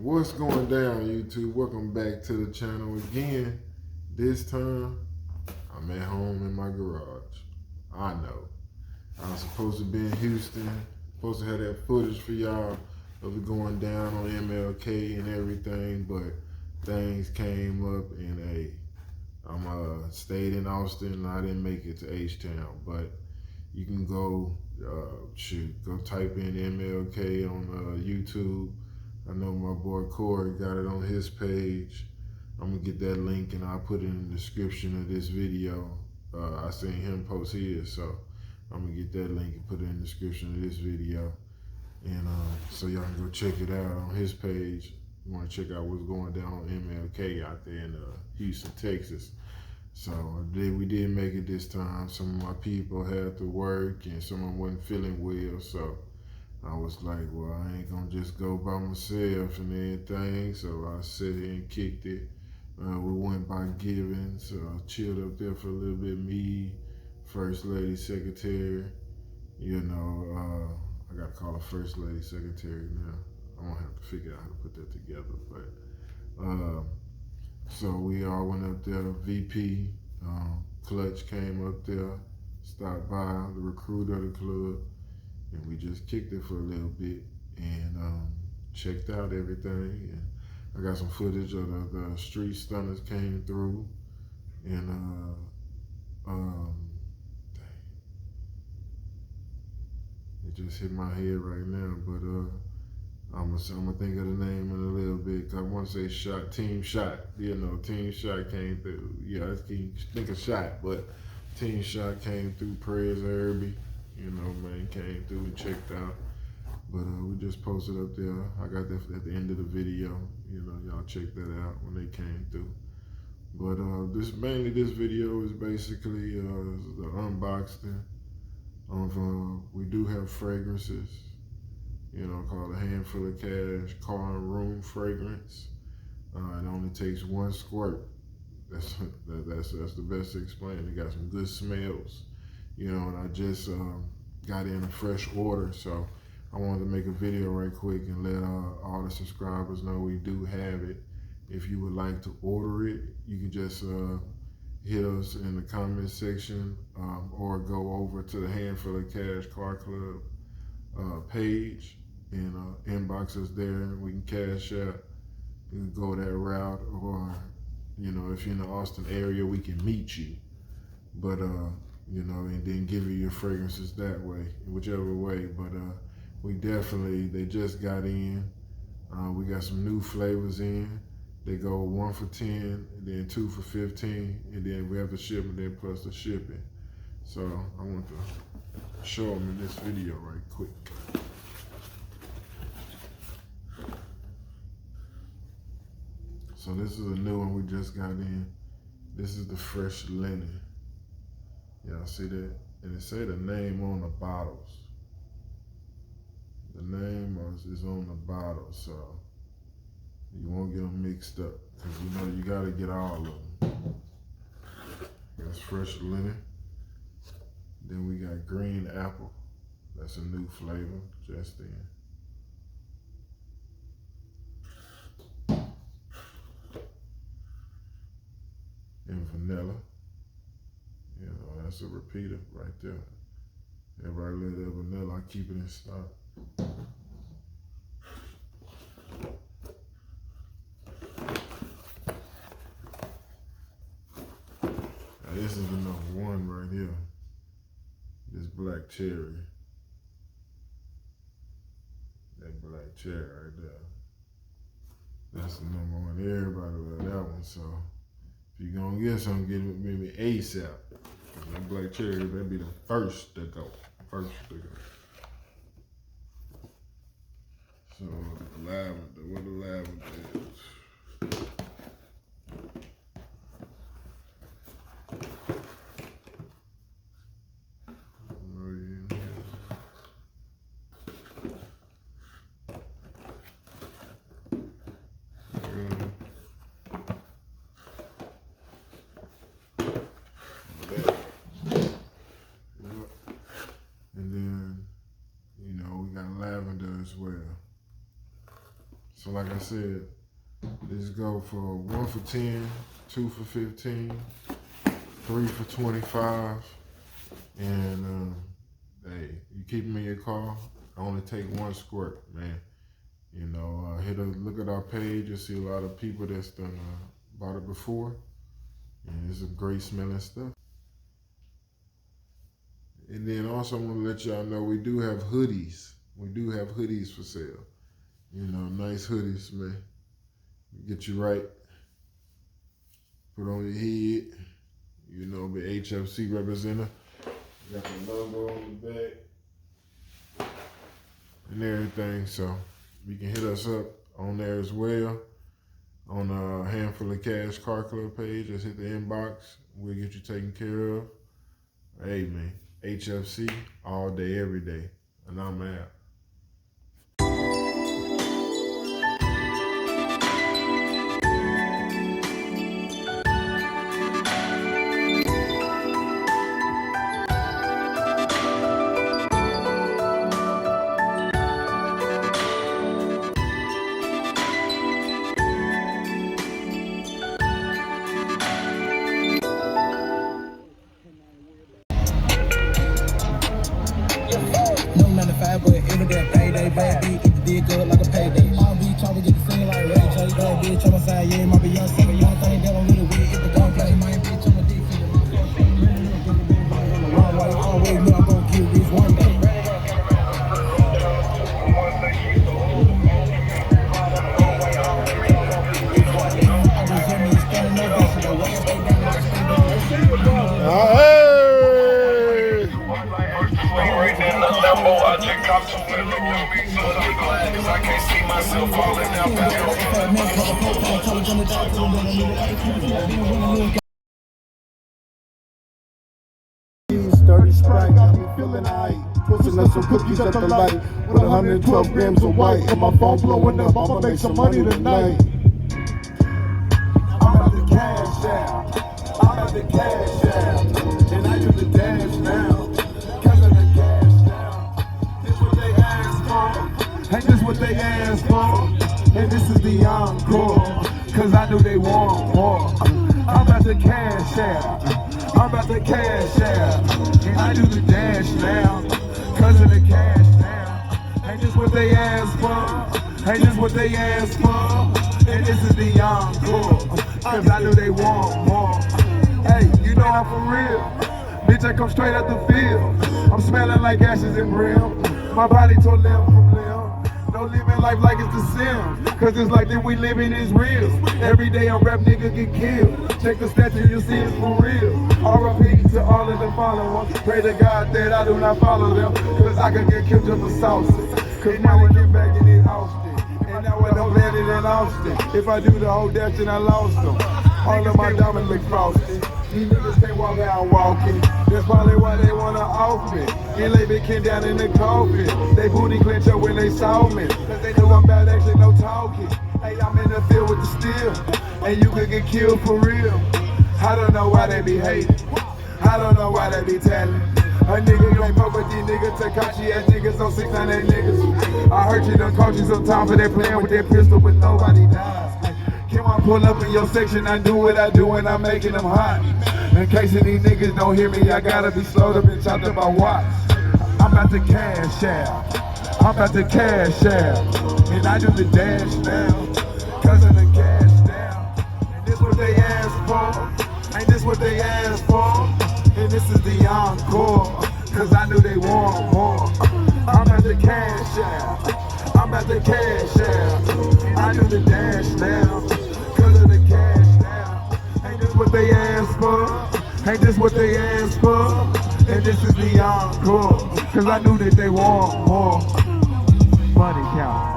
What's going down, YouTube? Welcome back to the channel again. This time, I'm at home in my garage. I know. I was supposed to be in Houston, supposed to have that footage for y'all of it going down on MLK and everything, but things came up and I'm stayed in Austin and I didn't make it to H-Town, but you can go, go type in MLK on YouTube. I know my boy Corey got it on his page. I'm gonna get that link and I'll put it in the description of this video. I seen him post his, so I'm gonna get that link and put it in the description of this video. And so y'all can go check it out on his page. You wanna check out what's going down on MLK out there in Houston, Texas. So we did make it this time. Some of my people had to work and some of them wasn't feeling well, so I was like, well, I ain't gonna just go by myself and everything. So I sat here and kicked it. We went by giving, so I chilled up there for a little bit. Me, First Lady Secretary, you know, I gotta call her First Lady Secretary now. I'm gonna have to figure out how to put that together. But so we all went up there. VP, Clutch came up there, stopped by, the recruiter of the club. And we just kicked it for a little bit and checked out everything. And I got some footage of the street stunners came through. And it just hit my head right now. But I'm gonna think of the name in a little bit. Cause I want to say Team Shot. You know, Team Shot came through. Yeah, I think of Shot, but Team Shot came through. Prayers Herbie. You know, man, came through and checked out. But we just posted up there. I got that at the end of the video. You know, y'all check that out when they came through. But this video is basically the unboxing of, we do have fragrances, you know, called a Handful of Cash Car and Room Fragrance. It only takes one squirt. That's the best to explain. It got some good smells. You know, and I just got in a fresh order, so I wanted to make a video right quick and let all the subscribers know we do have it. If you would like to order it, you can just hit us in the comment section or go over to the Handful of Cash Car Club page and inbox us there. We can cash out. You can go that route, or, you know, if you're in the Austin area, we can meet you. But you know, and then give you your fragrances that way, whichever way. But they just got in. We got some new flavors in. They go 1 for 10, and then 2 for 15, and then we have the shipment then plus the shipping. So I want to show them in this video right quick. So this is a new one we just got in. This is the fresh linen. Y'all see that? And it say the name on the bottles. The name is on the bottle, so you won't get them mixed up. Because you know you gotta get all of them. That's fresh linen. Then we got green apple. That's a new flavor, just in. And vanilla. You know, that's a repeater right there. Everybody love that vanilla. I keep it in stock. Now this is the #1 right here. This black cherry. That black cherry right there. That's the #1. Everybody love that one. So if you're gonna get something, get it maybe ASAP. That black cherry, that'd be the first to go. So the lavender, what the lavender is. And then, you know, we got lavender as well. So like I said, let's go for 1 for 10, 2 for 15, 3 for 25, and hey, you keep them in your car. I only take 1 squirt, man. You know, look at our page. You'll see a lot of people that's done bought it before, and it's a great smelling stuff. And then also, I'm gonna let y'all know we do have hoodies. We do have hoodies for sale. You know, nice hoodies, man. Get you right. Put on your head. You know, be HFC representative. Got the logo on the back and everything. So you can hit us up on there as well. On a Handful of Cash Car Club page. Just hit the inbox. We'll get you taken care of. Hey, man. HFC all day, every day. And I'm out. No 9 to 5, but every day payday, bad beat, keep the dick up like a payday. All be trying to get the scene like Ray J, bad bitch on my side, yeah, my Beyonce, young thing that I'm really with, hit the gun play, my bitch on my dick, feeling my wrong way, always know I'm gonna get rich one day. I just hear me standing ovation, the way I stay down, I stay down. Hey! I just got to it, look at me, so I can't see myself falling out Sturdy Sprite, got me feeling aight. Twisting up some cookies at the light. With 112 grams of white. And my phone blowing up, I'ma make some money tonight. I'm at the cash out. I'm at the cash out. And I do the dash now. Cause of the cash now. This what they asked for. Ain't this what they asked for? And this is the encore. Cause I knew they want more. I'm at the cash out. I'm about to cash out, and I do the dash now, cause of the cash now. Ain't this what they asked for? Ain't this what they asked for? And this is the encore, cause I knew they want more. Hey, you know I'm for real. Bitch, I come straight out the field. I'm smelling like ashes and brim. My body told limb from limb. No living life like it's the Sims, cause it's like that we living is real. Every day a rap nigga get killed. Check the statue, you'll see it's for real. R.I.P. to all of the followers. Pray to God that I do not follow them, cause I could get killed just for sauce. Cause now I get back in it Austin, and now I don't land it in Austin. If I do the whole dash, then I lost them. All of my diamonds look frosty. These niggas can't walk out walking. That's probably why they wanna off me. And lay big kid down in the coffin. They booty clench up when they saw me. Cause they know I'm bad action, no talking. Hey, I'm in the field with the steel. And you could get killed for real. I don't know why they be hating. I don't know why they be telling. A nigga can't fuck with these niggas. Takashi ass niggas on 600 niggas. I heard you done caught you some time for that playing with that pistol, but nobody dies. Can I pull up in your section? I do what I do and I'm making them hot. In case any niggas don't hear me, I gotta be slowed up and chopped up by watts. I'm about to cash out. I'm about to cash out. And I do the dash now, cause of the cash now. And this what they asked for. Ain't this what they asked for? And this is the encore, cause I knew they want more. I'm about to cash out. I'm about to cash out. I do the dash now, cause of the cash now. Ain't this what they asked for? Ain't this what they asked for? And this is the encore, cause I knew that they want more. Money count.